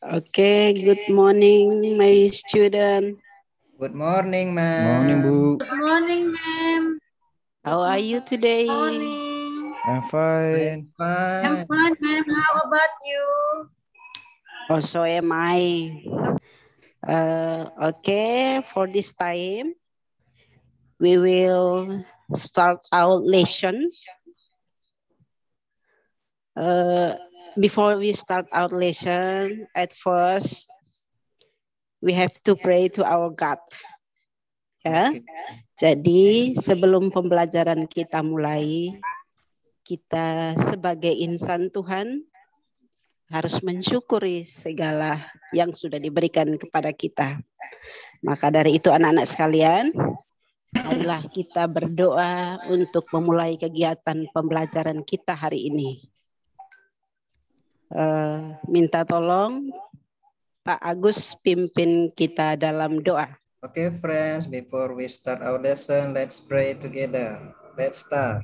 Okay, good morning, my student. Good morning, ma'am. Morning, Bu. Good morning, ma'am. How are you today? Morning. I'm fine. I'm fine, ma'am. How about you? Also am I. Okay, for this time, we will start our lesson. Before we start our lesson, at first, we have to pray to our God. Ya, jadi sebelum pembelajaran kita mulai, kita sebagai insan Tuhan harus mensyukuri segala yang sudah diberikan kepada kita. Maka dari itu anak-anak sekalian, marilah kita berdoa untuk memulai kegiatan pembelajaran kita hari ini. Minta tolong Pak Agus pimpin kita dalam doa. Okay, friends, before we start our lesson, let's pray together. Let's start.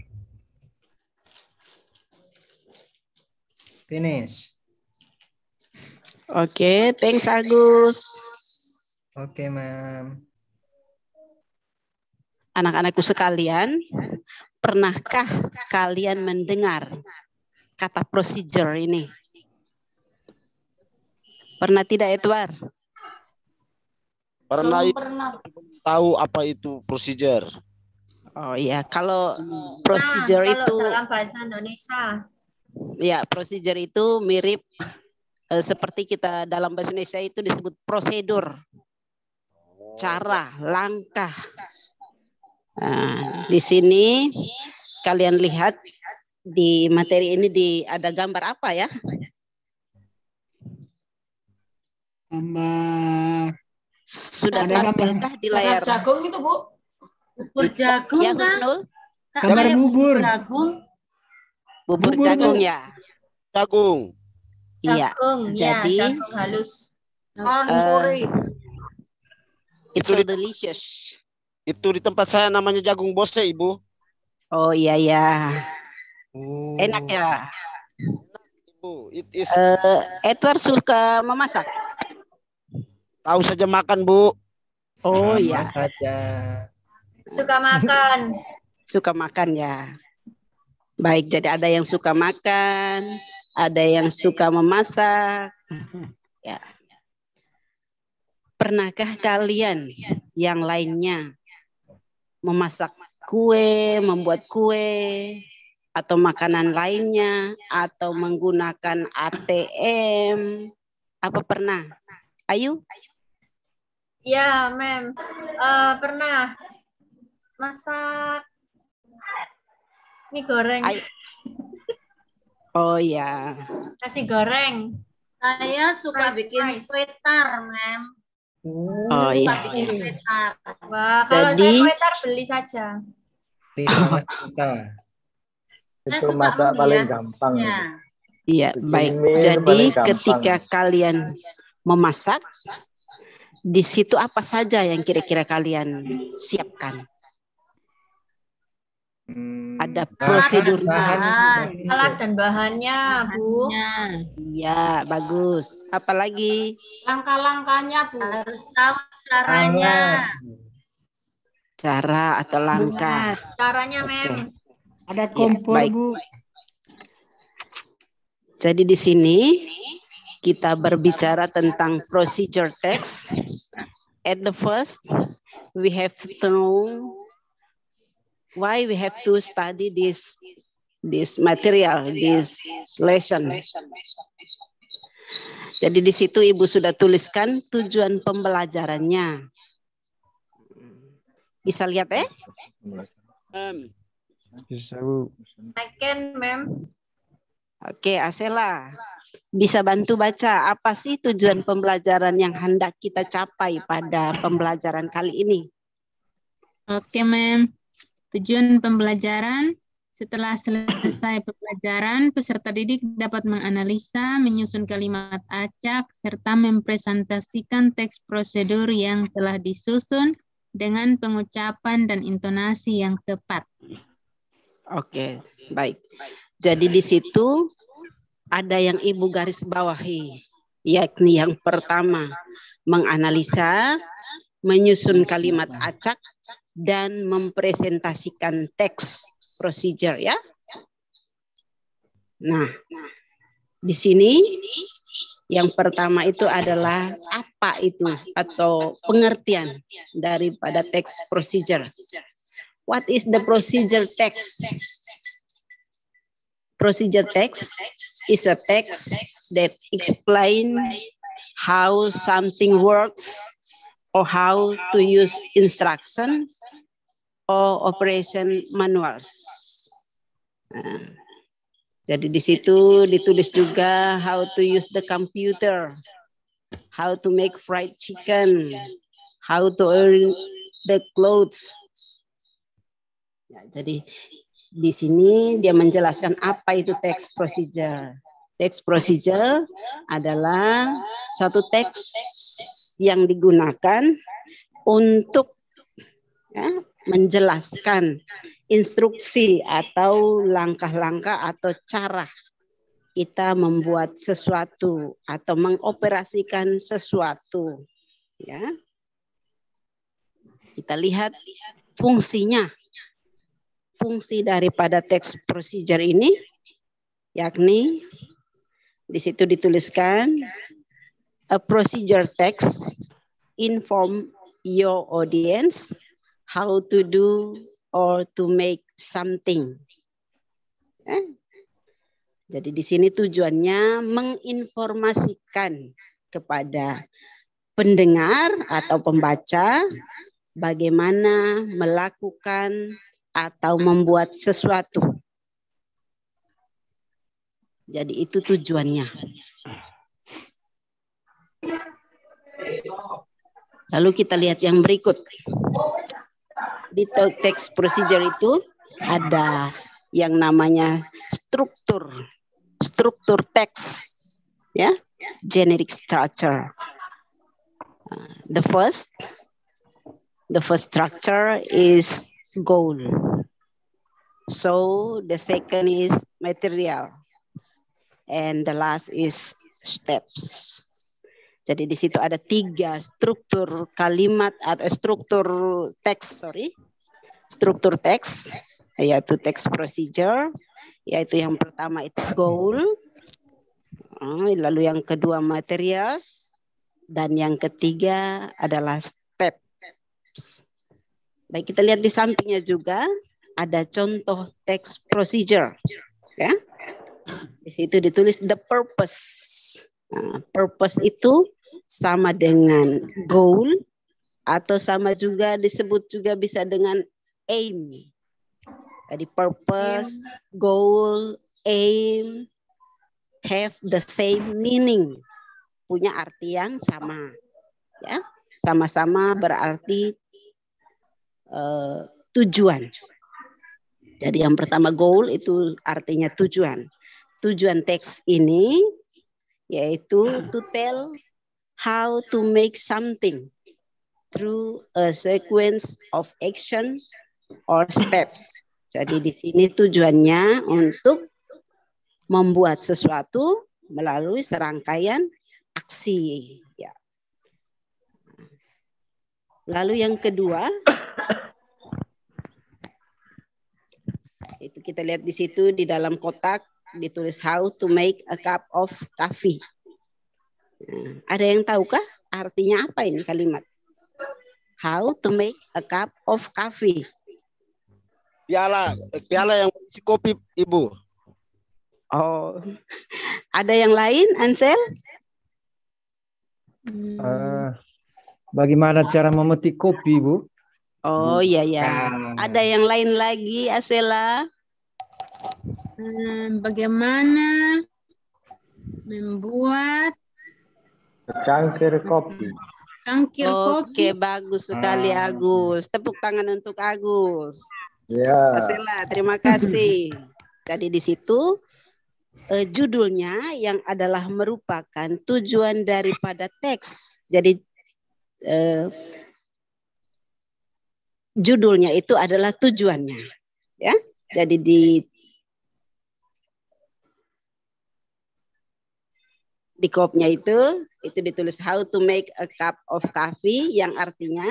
Finish. Oke, thanks Agus. Oke, ma'am. Anak-anakku sekalian, pernahkah kalian mendengar kata procedure ini? Pernah tidak, Edward? Pernah, tahu apa itu procedure. Oh iya, kalau procedure itu dalam bahasa Indonesia. Ya, procedure itu mirip seperti kita dalam bahasa Indonesia itu disebut prosedur. Cara, langkah. Nah, di sini kalian lihat di materi ini ada gambar apa ya? Gambar. Sudah tampilkah di layar? Jagung itu, Bu. Bubur jagung Ya, kan? Husnul? Gambar bubur. Jagung. Bubur Bubur jagung kan? ya? Jagung. Iya. Jadi jagung halus. it's so delicious. Itu di tempat saya namanya jagung bose, Ibu. Oh iya ya. Enak ya. Ibu, it is Edward suka memasak? tahu saja makan, Bu. Oh Sama iya. saja. Suka makan. Suka makan ya. Baik, jadi ada yang suka makan, ada yang suka memasak. Ya. Pernahkah kalian yang lainnya memasak kue, membuat kue, atau makanan lainnya, atau menggunakan ATM? Apa pernah? Ayu? Ya, ma'am. Pernah masak mie goreng. Oh ya. Nasi goreng. Saya suka bikin kue tar, ma'am. Oh iya. Bikin kue tar. Wah, kalau Jadi, saya kue tar beli saja. Sama kita. Itu masak paling gampang. Iya, baik. Jadi ketika kalian memasak, di situ apa saja yang kira-kira kalian siapkan? Ada prosedurnya. Alat dan bahannya, Bu. Iya, bagus. Apalagi? Langkah-langkahnya, Bu. Harus tahu caranya. Cara atau langkah. Caranya, ma'am. Ada kompor, baik. Bu. Jadi di sini kita berbicara tentang procedure text. At the first, we have to know why we have to study this material, this lesson. Jadi di situ Ibu sudah tuliskan tujuan pembelajarannya. Bisa lihat Bisa, Bu. I can, ma'am. Oke, Asela. Bisa bantu baca apa sih tujuan pembelajaran yang hendak kita capai pada pembelajaran kali ini? Oke, ma'am. Tujuan pembelajaran, setelah selesai pembelajaran, peserta didik dapat menganalisa, menyusun kalimat acak, serta mempresentasikan teks prosedur yang telah disusun dengan pengucapan dan intonasi yang tepat. Oke, baik. Jadi di situ ada yang Ibu garis bawahi. yakni yang pertama menganalisa, menyusun kalimat acak, dan mempresentasikan teks procedure ya. Nah, di sini yang pertama itu adalah apa itu atau pengertian daripada teks procedure. What is the procedure text? Procedure text is a text that explain how something works or how to use instruction or operation manuals. Jadi di situ ditulis juga how to use the computer, how to make fried chicken, how to iron the clothes. Ya, jadi di sini dia menjelaskan apa itu text procedure. Text procedure adalah satu teks yang digunakan untuk menjelaskan instruksi atau langkah-langkah atau cara kita membuat sesuatu atau mengoperasikan sesuatu. Ya. Kita lihat fungsinya. Fungsi daripada text procedure ini yakni di situ dituliskan a procedure text inform your audience how to do or to make something. Jadi di sini tujuannya menginformasikan kepada pendengar atau pembaca bagaimana melakukan atau membuat sesuatu. Jadi itu tujuannya. Lalu kita lihat yang berikut. Di text procedure itu ada yang namanya struktur teks, ya, generic structure. The first structure is goal. So the second is material, and the last is steps. Jadi di situ ada 3 struktur kalimat atau struktur teks, yaitu text procedure, yaitu yang pertama itu goal, lalu yang kedua materials, dan yang ketiga adalah steps. Baik, kita lihat di sampingnya juga ada contoh text procedure, ya. Di situ ditulis the purpose. Nah, purpose itu sama dengan goal atau sama juga disebut juga bisa dengan aim. Jadi purpose, goal, aim have the same meaning. Punya arti yang sama. Ya, sama-sama berarti tujuan. Jadi yang pertama goal itu artinya tujuan. Tujuan teks ini yaitu to tell how to make something through a sequence of action or steps. Jadi di sini tujuannya untuk membuat sesuatu melalui serangkaian aksi. Ya. Lalu yang kedua, itu kita lihat di situ di dalam kotak ditulis how to make a cup of coffee. Nah, ada yang tahukah artinya apa ini kalimat? How to make a cup of coffee. Piala yang berisi kopi, Ibu. Oh, ada yang lain, Ansel? Bagaimana cara memetik kopi, Bu? Oh iya ya. Ada yang lain lagi, Asela? Bagaimana membuat cangkir kopi. cangkir kopi? Oke, bagus sekali Agus. Tepuk tangan untuk Agus. Ya. Asela, terima kasih. Jadi di situ judulnya yang adalah merupakan tujuan daripada teks. Jadi judulnya itu adalah tujuannya. Ya. Jadi Di kopnya itu ditulis how to make a cup of coffee, yang artinya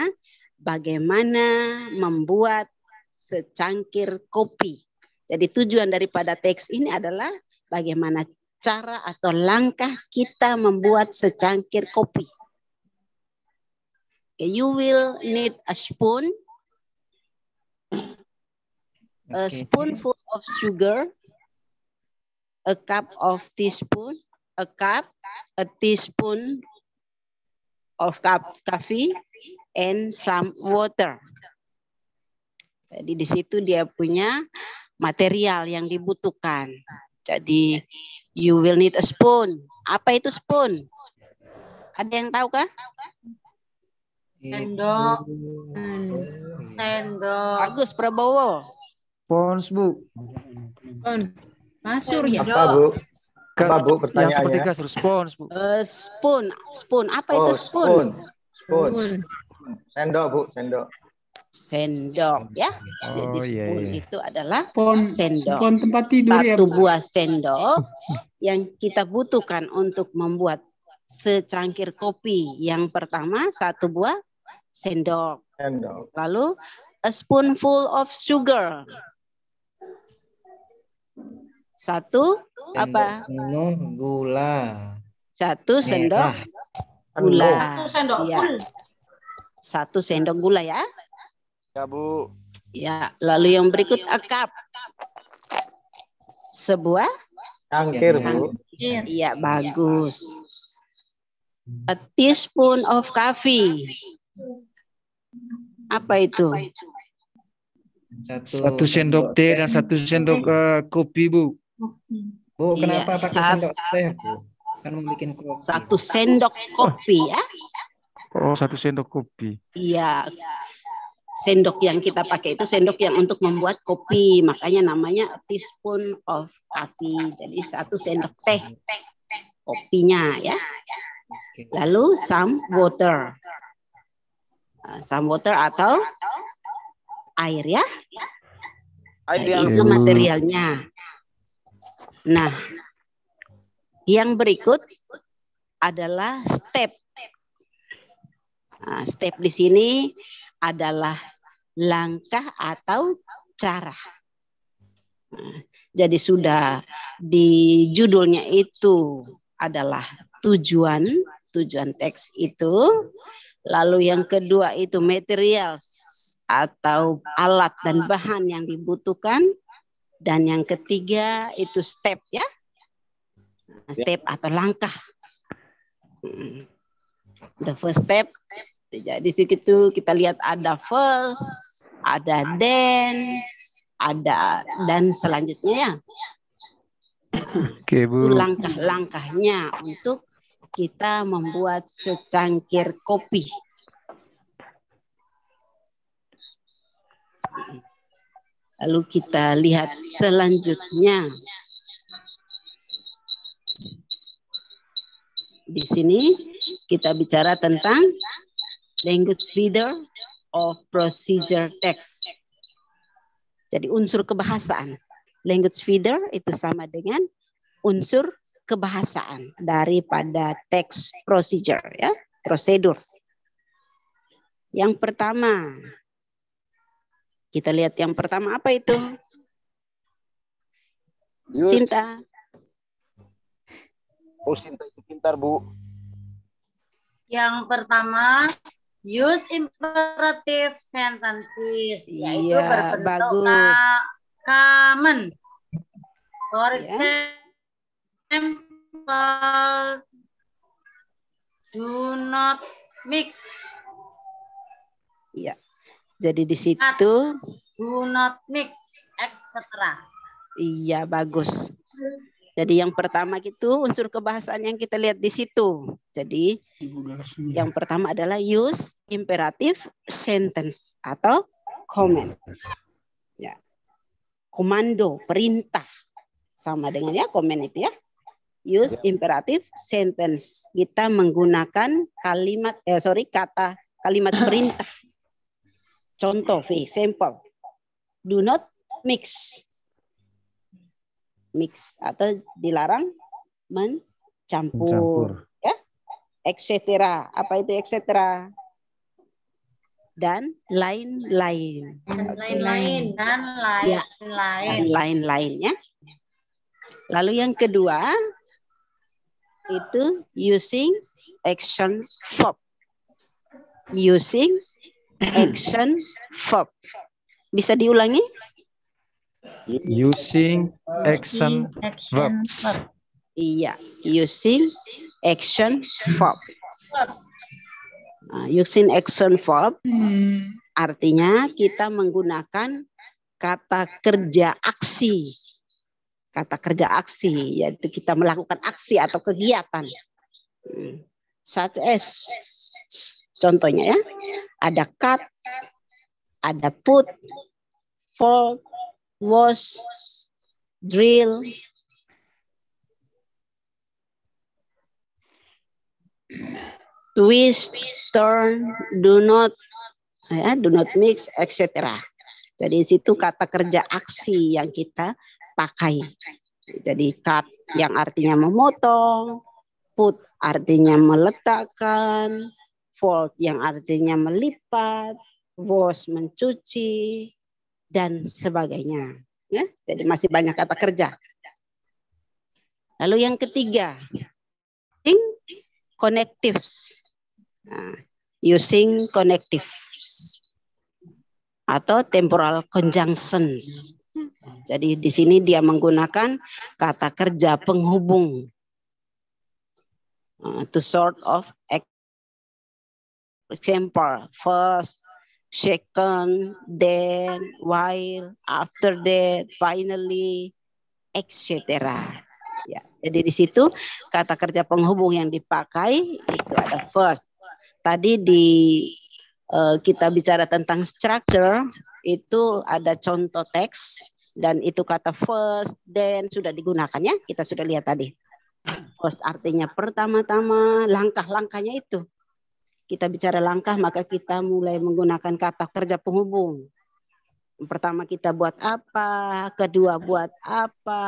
bagaimana membuat secangkir kopi. Jadi tujuan daripada teks ini adalah bagaimana cara atau langkah kita membuat secangkir kopi. You will need a spoon, a spoonful of sugar, a cup of teaspoon, a teaspoon of coffee, and some water. Jadi di situ dia punya material yang dibutuhkan. Jadi you will need a spoon. Apa itu spoon? Ada yang tahu kah? Sendok. Sendok. Bagus, Prabowo. Spons, Bu. Kasur ya. Apa, Bu? Apa, Bu, Yang seperti pertanyaannya? kasur, spons, Bu. Spoon. Apa itu spoon? Spoon. Sendok, Bu, sendok. Sendok, ya. Jadi iya, spoon iya. itu adalah Spon sendok. tempat tidur ya. Satu Bu. buah sendok yang kita butuhkan untuk membuat secangkir kopi. Yang pertama, satu buah sendok. Sendok. Lalu a spoonful of sugar. Satu apa? Penuh gula. Satu sendok Merah. gula. Satu sendok Ya. full. Satu sendok gula ya. Ya, Bu. Ya, lalu yang berikut a cup. Sebuah Cangkir, Bu. iya bagus. A teaspoon of coffee. Apa itu? Satu sendok teh dan satu sendok kopi, Bu. Bu, Iya, kenapa pakai sendok teh, Bu? Kan mau bikin kopi. Satu sendok kopi ya. Oh, satu sendok kopi. Iya. Sendok yang kita pakai itu sendok yang untuk membuat kopi, makanya namanya a teaspoon of coffee. Jadi satu sendok teh kopinya ya. Oke. Lalu some water. Some water atau air ya. Air Nah, yang itu materialnya. Nah, yang berikut adalah step. Nah, step di sini adalah langkah atau cara. Nah, jadi sudah di judulnya itu adalah tujuan teks itu. Lalu yang kedua itu materials atau alat dan bahan yang dibutuhkan. Dan yang ketiga itu step ya. Step atau langkah. The first step. Jadi situ kita lihat ada first, ada then, ada dan selanjutnya ya. Oke, Itu Bu. langkah-langkahnya untuk kita membuat secangkir kopi. Lalu kita lihat selanjutnya. Di sini kita bicara tentang language feeder of procedure text. Jadi unsur kebahasaan. Language feeder itu sama dengan unsur kebahasaan daripada teks procedure ya, prosedur. Yang pertama, kita lihat yang pertama apa itu? Use. Sinta. Oh, Sinta itu pintar, Bu. Yang pertama, use imperative sentences, yaitu Iya, berbentuk bagus. common. For Ya. example, do not mix, Iya. Jadi di situ, do not mix, etc. iya bagus. Jadi yang pertama itu unsur kebahasaan yang kita lihat di situ. Jadi yang pertama adalah use imperative sentence atau command. Ya. Komando, perintah. Sama dengan ya command itu ya. Use imperative sentence. Kita menggunakan kalimat perintah. Contoh, example. Do not mix. Mix atau dilarang campur, ya, etc. Apa itu etc? Dan lain-lain. Dan lain-lain. Dan Ya. lain-lain. Dan lain-lainnya. Lalu yang kedua itu using action verb. Using action verb. Bisa diulangi? Using action verb. Iya, using action verb. Nah, using action verb artinya kita menggunakan kata kerja aksi. Kata kerja aksi, yaitu kita melakukan aksi atau kegiatan. Such as, contohnya ya, ada cut, ada put, fold, wash, drill, twist, turn, do not mix, etc. Jadi di situ kata kerja aksi yang kita pakai. Jadi cut yang artinya memotong, put artinya meletakkan, fold yang artinya melipat, wash mencuci, dan sebagainya. Ya, jadi masih banyak kata kerja. Lalu yang ketiga, connectives. Nah, using connectives atau temporal conjunctions. Jadi di sini dia menggunakan kata kerja penghubung. To sort of example, first, second, then, while, after that, finally, etc. Ya, jadi di situ kata kerja penghubung yang dipakai itu ada first. Tadi kita bicara tentang structure, itu ada contoh teks dan itu kata first, then sudah digunakan ya, kita sudah lihat tadi. First artinya pertama-tama, langkah-langkahnya itu. Kita bicara langkah, maka kita mulai menggunakan kata kerja penghubung. Pertama kita buat apa, kedua buat apa,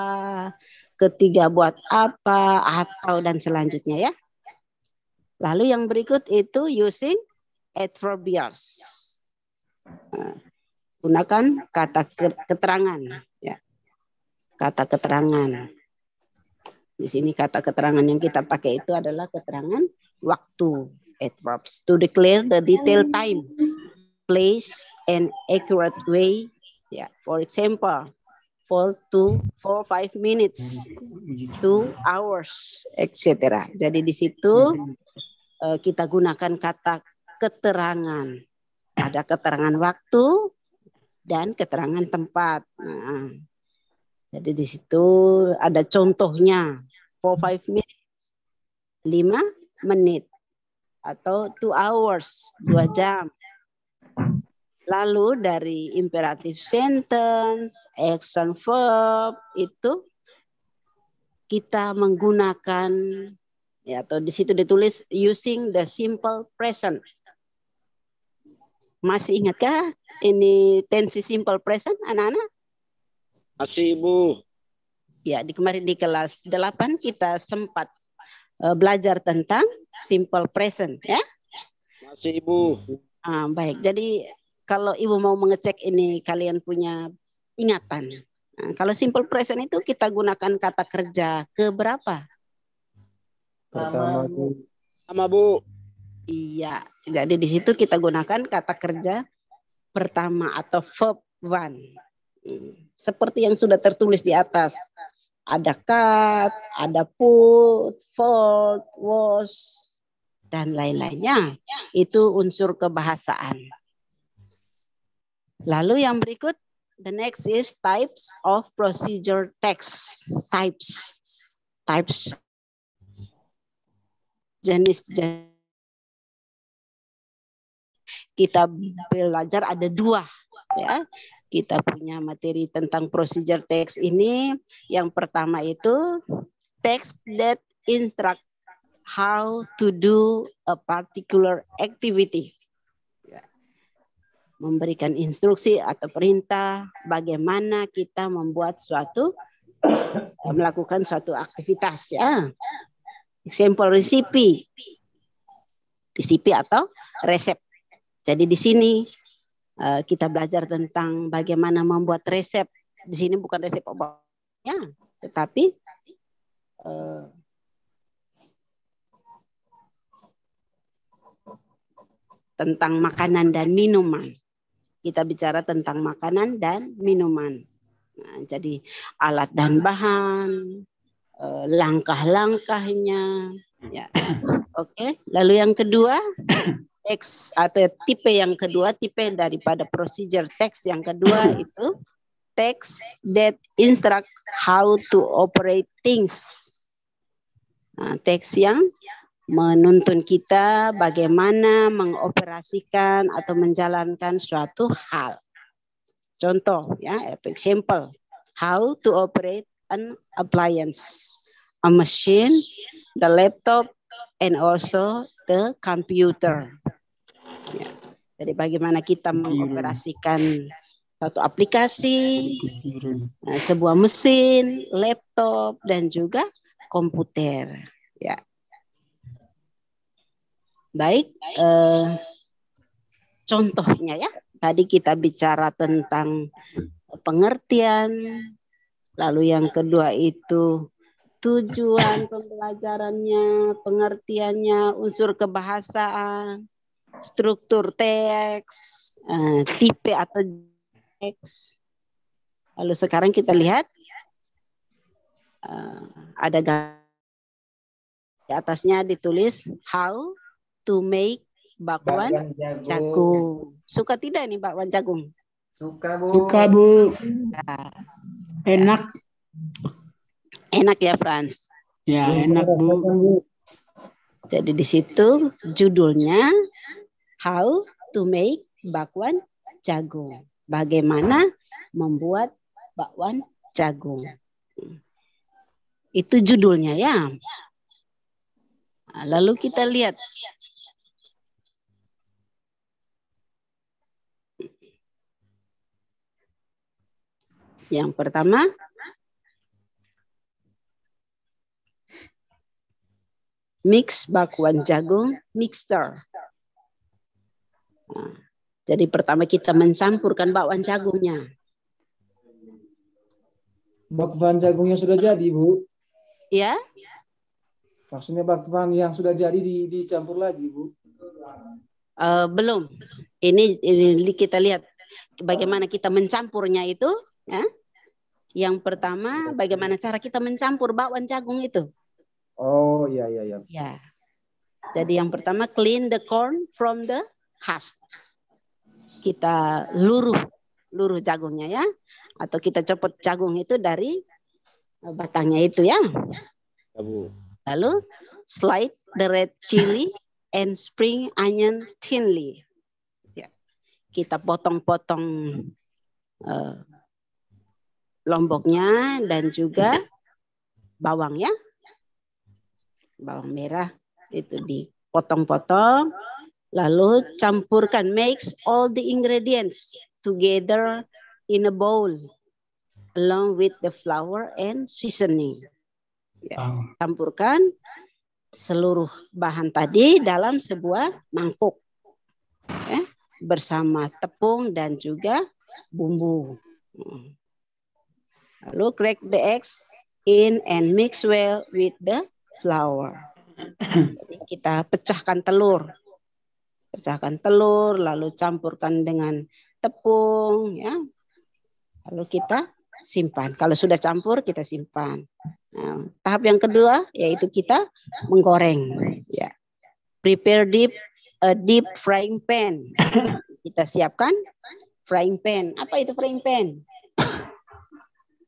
ketiga buat apa, atau dan selanjutnya ya. Lalu yang berikut itu using adverbials. Gunakan kata keterangan ya. Kata keterangan. Di sini kata keterangan yang kita pakai itu adalah keterangan waktu. Adverbs to declare the detailed time, place, and accurate way. Yeah, for example, 4 to 5 minutes, 2 hours, etc. Jadi di situ kita gunakan kata keterangan. Ada keterangan waktu dan keterangan tempat. Nah, jadi di situ ada contohnya 4-5 minutes, 5 menit. Atau 2 hours, 2 jam. Lalu dari imperative sentence, action verb itu kita menggunakan ya, atau di situ ditulis using the simple present. Masih ingatkah ini tensi simple present anak-anak? Masih Ibu. Ya, kemarin di kelas 8 kita sempat belajar tentang simple present ya. Masih Ibu. Baik, jadi kalau Ibu mau mengecek ini kalian punya ingatan. Nah, kalau simple present itu kita gunakan kata kerja keberapa? Pertama, Bu. Sama Bu. Iya, jadi di situ kita gunakan kata kerja pertama atau verb one. Seperti yang sudah tertulis di atas. Ada cut, ada put, fold, wash, dan lain-lainnya. Itu unsur kebahasaan. Lalu yang berikut, the next is types of procedure text. Types. Jenis. Kita belajar ada 2 ya. Kita punya materi tentang procedure text ini. Yang pertama itu text that instruct how to do a particular activity. Memberikan instruksi atau perintah bagaimana kita membuat melakukan suatu aktivitas ya. Example recipe. Recipe atau resep. Jadi di sini kita belajar tentang bagaimana membuat resep. Di sini bukan resep obatnya, tetapi tentang makanan dan minuman. Kita bicara tentang makanan dan minuman. Nah, jadi alat dan bahan, langkah-langkahnya. Ya. Oke. Lalu yang kedua, teks atau tipe yang kedua, tipe daripada procedure text yang kedua itu text that instruct how to operate things. Nah, teks yang menuntun kita bagaimana mengoperasikan atau menjalankan suatu hal. Contoh, ya, itu example. How to operate an appliance, a machine, the laptop, and also the computer. Ya. Jadi bagaimana kita mengoperasikan satu aplikasi, sebuah mesin, laptop, dan juga komputer. Ya. Baik, contohnya ya. Tadi kita bicara tentang pengertian, lalu yang kedua itu tujuan pembelajarannya, pengertiannya, unsur kebahasaan, struktur teks, tipe atau teks. Lalu sekarang kita lihat ada di atasnya ditulis how to make bakwan jagung. Suka tidak nih bakwan jagung? Suka, Bu. Suka, Bu. Nah, Enak. enak ya, Frans. Ya, enak, Bu. Jadi di situ judulnya how to make bakwan jagung. Bagaimana membuat bakwan jagung. Itu judulnya ya. Nah, lalu kita lihat yang pertama, mix bakwan jagung mixer. Nah, jadi pertama kita mencampurkan bakwan jagungnya. Bakwan jagungnya sudah jadi, Bu. Ya, Maksudnya bakwan yang sudah jadi dicampur lagi, Bu. belum. Ini kita lihat bagaimana kita mencampurnya itu. Ya. Yang pertama, bagaimana cara kita mencampur bakwan jagung itu. Oh, iya. Ya. Jadi yang pertama, clean the corn from the husk. Kita luruh jagungnya ya. Atau kita copot jagung itu dari batangnya itu ya. Lalu slide the red chili and spring onion thinly. Ya. Kita potong-potong lomboknya dan juga bawang ya. Bawang merah itu dipotong-potong. Lalu campurkan, mix all the ingredients together in a bowl along with the flour and seasoning. Ya, campurkan seluruh bahan tadi dalam sebuah mangkuk ya, bersama tepung dan juga bumbu. Lalu crack the eggs in and mix well with the flour. Jadi kita pecahkan telur, lalu campurkan dengan tepung, ya. Lalu kita simpan. Kalau sudah campur, kita simpan. Nah, tahap yang kedua yaitu kita menggoreng. Ya. Prepare deep frying pan. Kita siapkan frying pan. Apa itu frying pan?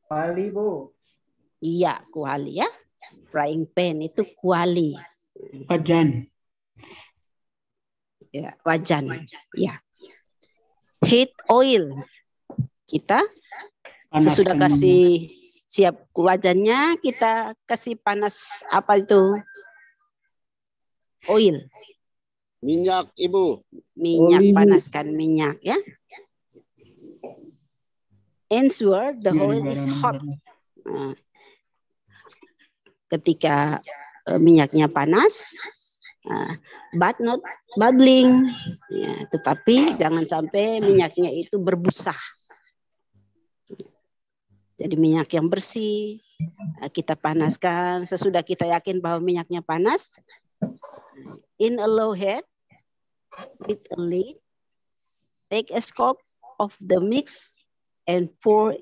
Kuali, Bu. Iya, kuali ya. Frying pan itu kuali. Wajan. Ya, wajan. Ya. Heat oil. Kita sesudah kasih siap wajannya, kita kasih panas apa itu? Oil. Minyak, Ibu. Minyak, panaskan minyak ya. Ensure the oil is hot. Nah, ketika minyaknya panas, but not bubbling. Ya, tetapi jangan sampai minyaknya itu berbusa. Jadi minyak yang bersih, kita panaskan. Sesudah kita yakin bahwa minyaknya panas, in a low heat, with a lid, take a scoop of the mix and pour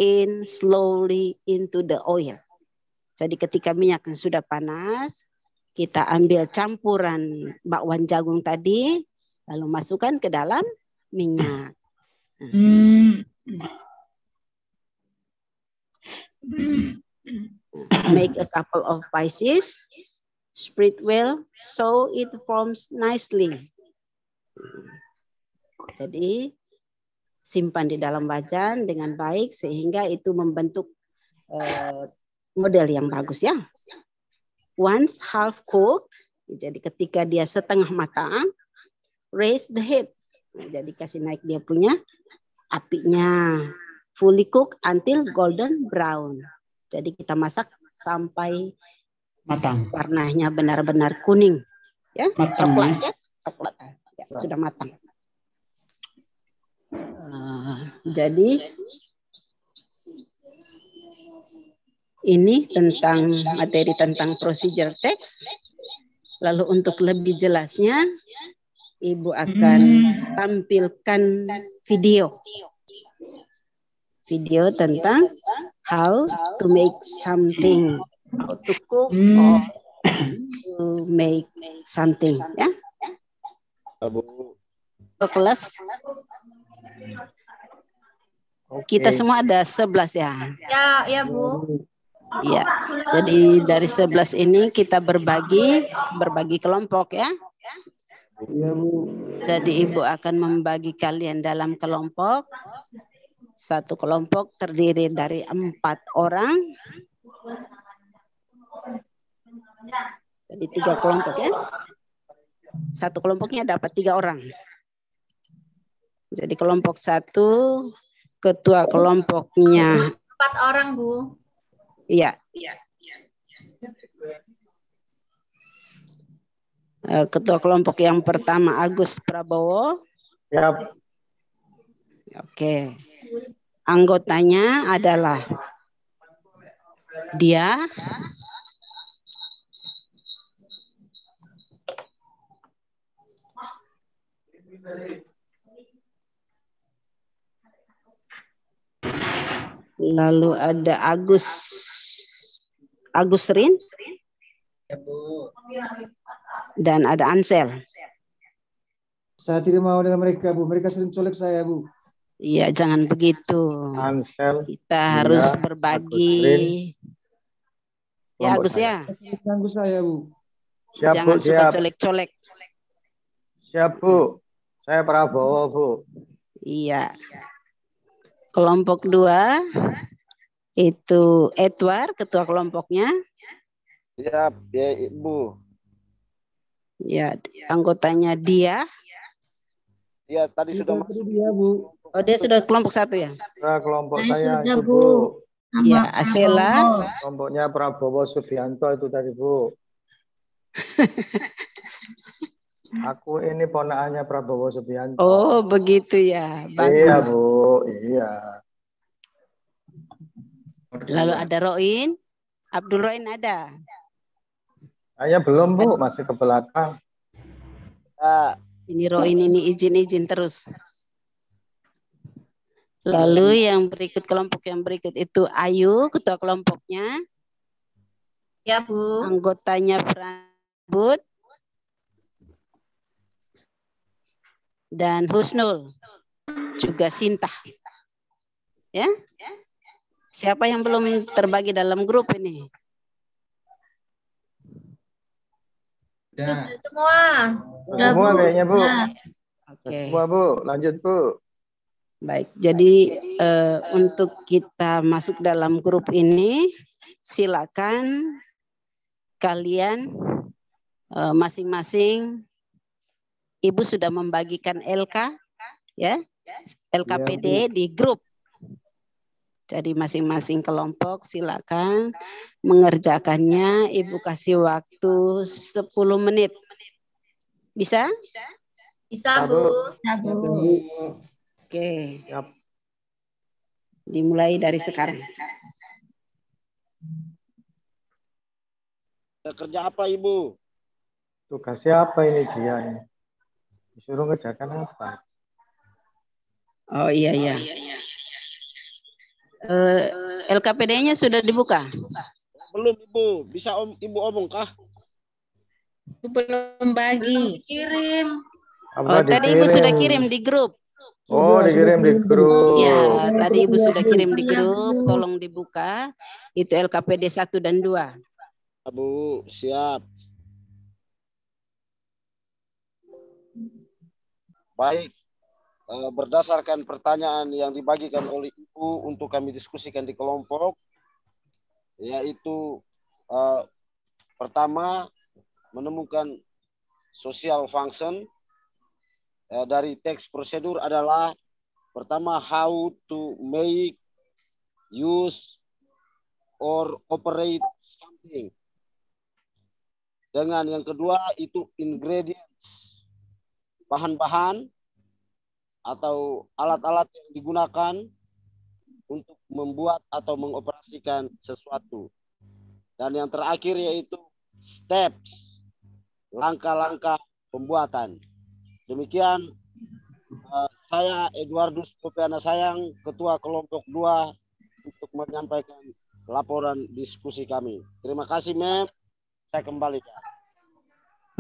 in slowly into the oil. Jadi ketika minyaknya sudah panas, kita ambil campuran bakwan jagung tadi, lalu masukkan ke dalam minyak. Make a couple of pieces, spread well so it forms nicely. Jadi simpan di dalam wajan dengan baik sehingga itu membentuk model yang bagus ya. Once half cooked, jadi ketika dia setengah matang, raise the heat. Jadi kasih naik dia punya apinya. Fully cook until golden brown. Jadi kita masak sampai Matang. warnanya benar-benar kuning, ya, Matang, coklat ya, coklat. Ya, sudah matang. Jadi ini tentang materi tentang procedure text. Lalu untuk lebih jelasnya, Ibu akan tampilkan video tentang how to make something, how to cook or to make something, ya. Kelas kita semua ada 11 ya. Ya, Bu. Iya. Jadi dari 11 ini kita berbagi kelompok ya. Iya, Bu. Jadi Ibu akan membagi kalian dalam kelompok. Satu kelompok terdiri dari 4 orang. Jadi 3 kelompok ya. Satu kelompoknya dapat 3 orang. Jadi kelompok 1, ketua kelompoknya 4 orang, Bu. iya. Ketua kelompok yang pertama Agus Prabowo. Siap. Oke. Anggotanya adalah dia, lalu ada Agus Rin, Ya, Bu. dan ada Ansel. Saya tidak mau dengan mereka, Bu. Mereka sering colek saya, Bu. Iya, jangan begitu. Ansel. Kita harus Iya, berbagi. Ya, Agus ya. Ganggu saya, Bu. Siap, Jangan Bu, suka siap. colek-colek. Siap, Bu. Saya Prabowo, Bu. Iya. Kelompok 2 itu Edward, ketua kelompoknya. Siap, ya, Ibu. Ya, anggotanya dia. Iya, tadi sudah Tadi dia, Bu. Oh, dia sudah kelompok 1 ya. masuk kelompok Saya saya sudah, itu, Bu. Bu. Iya, Asela. Kelompoknya Prabowo Subianto itu tadi, Bu. Aku ini ponakannya Prabowo Subianto. Oh, begitu ya. Iya, Bagus. Bu. Iya. Lalu ada Roin. Abdul Roin ada. Saya belum, Bu. Masih ke belakang. Ya. Ini Roin ini izin-izin terus. Lalu yang berikut, kelompok yang berikut itu Ayu, ketua kelompoknya. Ya, Bu. Anggotanya Prabut. Dan Husnul. Juga Sinta. Ya. Siapa yang belum terbagi dalam grup ini? Ya. Semua. Semua kayaknya, Bu. Oke. Semua, Bu. Lanjut, Bu. Baik, jadi untuk kita masuk dalam grup ini, silakan kalian masing-masing, Ibu sudah membagikan LK, ya, LKPD di grup. Jadi masing-masing kelompok silakan mengerjakannya. Ibu kasih waktu 10 menit. Bisa? Bisa, Bu. Oke. Dimulai dari sekarang. Kerja apa, Ibu? Tugasnya apa ini dia nih? Disuruh ngerjakan apa? Oh iya. LKPD-nya sudah dibuka? Belum, Ibu. Bisa Ibu omong kah? Belum bagi. Kirim. Oh, tadi Ibu sudah kirim di grup. Oh, dikirim di grup. Ya, tadi Ibu sudah kirim di grup. Tolong dibuka. Itu LKPD 1 dan 2. Bu, siap. Baik. Berdasarkan pertanyaan yang dibagikan oleh Ibu untuk kami diskusikan di kelompok, yaitu pertama menemukan social function. Dari teks prosedur adalah pertama how to make, use, or operate something. Dengan yang kedua itu ingredients, bahan-bahan atau alat-alat yang digunakan untuk membuat atau mengoperasikan sesuatu. Dan yang terakhir yaitu steps, langkah-langkah pembuatan. Demikian saya Eduardus Popiana Sayang, Ketua Kelompok 2 untuk menyampaikan laporan diskusi kami. Terima kasih, Mem. Saya kembali.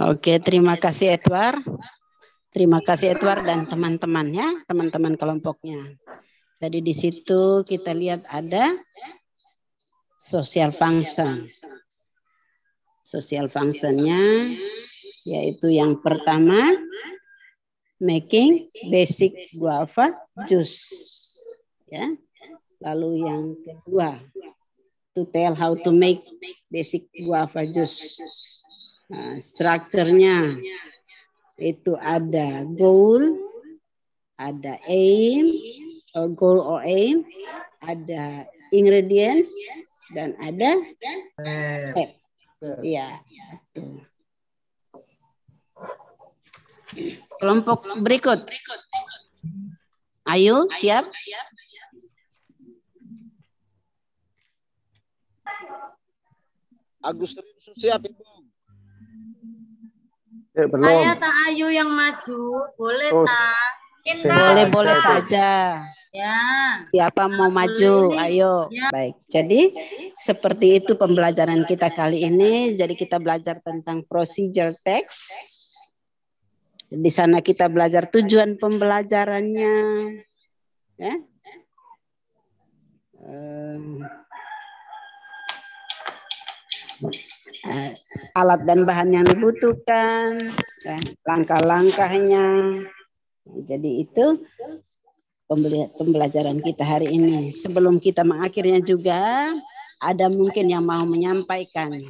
Oke, terima kasih Edward. Terima kasih Edward dan teman-temannya, teman-teman kelompoknya. Jadi di situ kita lihat ada social function. Social function-nya yaitu yang pertama making basic guava juice. Ya. Lalu yang kedua to tell how to make basic guava juice. Nah, strukturnya itu ada goal, ada aim, goal or aim, ada ingredients, dan ada step. Ya. Kelompok berikut. Ayo, siap? Agus siap, Ibu. Belum. Saya Tak Ayu yang maju, boleh tak? Boleh saja. Ya. Siapa mau maju? Ayo. Ya. Baik. Jadi seperti itu pembelajaran kita kali ini. Jadi kita belajar tentang procedure text. Di sana kita belajar tujuan pembelajarannya. Ya. Alat dan bahan yang dibutuhkan, langkah-langkahnya. Jadi itu pembelajaran kita hari ini. Sebelum kita mengakhirinya juga, ada mungkin yang mau menyampaikan,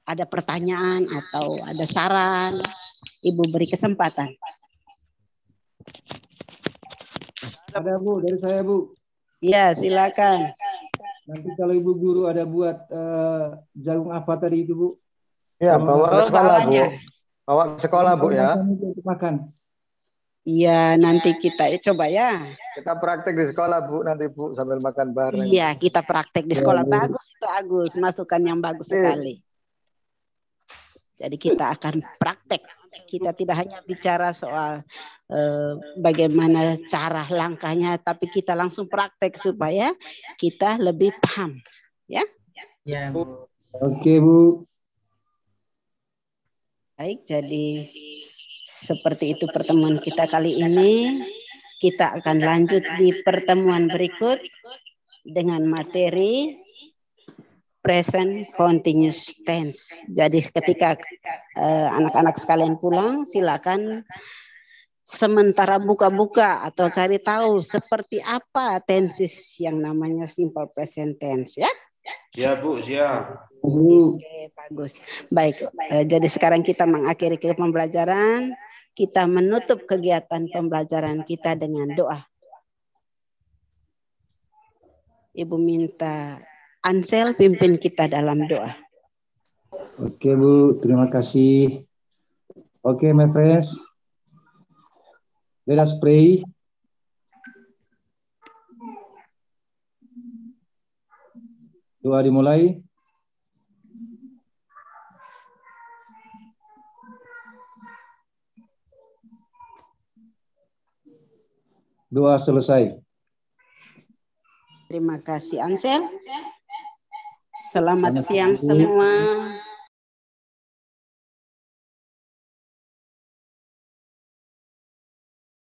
ada pertanyaan atau ada saran, Ibu beri kesempatan. Ada Bu, dari saya Bu. Ya, silakan. Nanti kalau Ibu guru ada buat jagung apa tadi itu Bu? Ya, bawa ke sekolah Bu. Bawa ke sekolah Bu ya. Untuk makan. Iya, nanti kita coba ya. Kita praktek di sekolah Bu, nanti Bu sambil makan bareng. Iya, kita praktek di sekolah. Bagus itu Agus, masukan yang bagus sekali. Jadi kita akan praktek. Kita tidak hanya bicara soal bagaimana cara langkahnya, tapi kita langsung praktek supaya kita lebih paham. Ya? Ya, Bu. Oke, Bu. Baik, jadi seperti itu pertemuan kita kali ini. Kita akan lanjut di pertemuan berikut dengan materi present continuous tense. Jadi ketika anak-anak sekalian pulang, silakan sementara buka-buka atau cari tahu seperti apa tenses yang namanya simple present tense ya. Ya Bu, siap. Oke, bagus. Baik, jadi sekarang kita mengakhiri ke pembelajaran. Kita menutup kegiatan pembelajaran kita dengan doa. Ibu minta Ansel pimpin kita dalam doa. Oke Bu, terima kasih. Oke, my friends. Let us pray. Doa dimulai. Doa selesai. Terima kasih Ansel. Selamat siang semua.